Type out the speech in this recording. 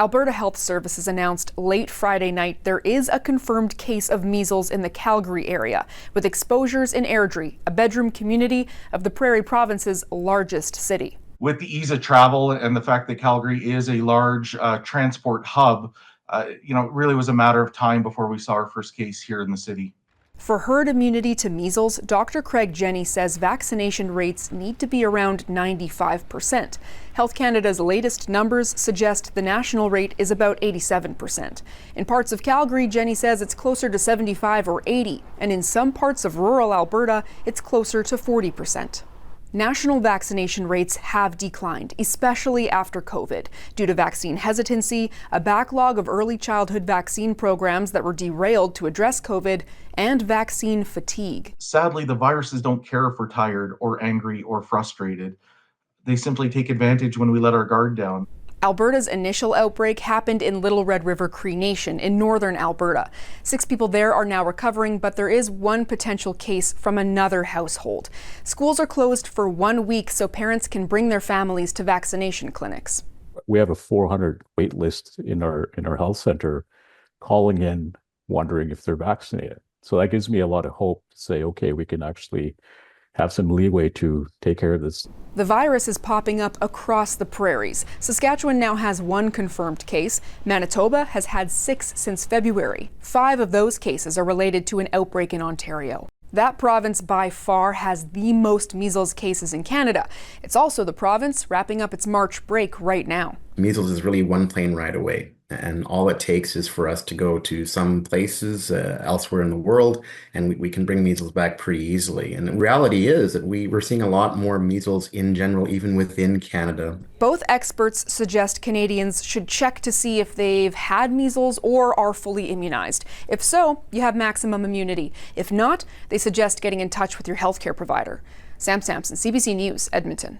Alberta Health Services announced late Friday night there is a confirmed case of measles in the Calgary area, with exposures in Airdrie, a bedroom community of the Prairie Province's largest city. With the ease of travel and the fact that Calgary is a large transport hub, it really was a matter of time before we saw our first case here in the city. For herd immunity to measles, Dr. Craig Jenny says vaccination rates need to be around 95%. Health Canada's latest numbers suggest the national rate is about 87%. In parts of Calgary, Jenny says it's closer to 75 or 80, and in some parts of rural Alberta, it's closer to 40%. National vaccination rates have declined, especially after COVID, due to vaccine hesitancy, a backlog of early childhood vaccine programs that were derailed to address COVID, and vaccine fatigue. Sadly, the viruses don't care if we're tired or angry or frustrated. They simply take advantage when we let our guard down. Alberta's initial outbreak happened in Little Red River Cree Nation in northern Alberta. 6 people there are now recovering, but there is one potential case from another household. Schools are closed for 1 week so parents can bring their families to vaccination clinics. We have a 400 wait list in our health center calling in, wondering if they're vaccinated. So that gives me a lot of hope to say, okay, we can actually have some leeway to take care of this. The virus is popping up across the prairies. Saskatchewan now has 1 confirmed case. Manitoba has had 6 since February. 5 of those cases are related to an outbreak in Ontario. That province by far has the most measles cases in Canada. It's also the province wrapping up its March break right now. Measles is really one plane ride away, and all it takes is for us to go to some places elsewhere in the world, and we can bring measles back pretty easily. And the reality is that we're seeing a lot more measles in general, even within Canada. Both experts suggest Canadians should check to see if they've had measles or are fully immunized. If so, you have maximum immunity. If not, they suggest getting in touch with your healthcare provider. Sam Sampson, CBC News, Edmonton.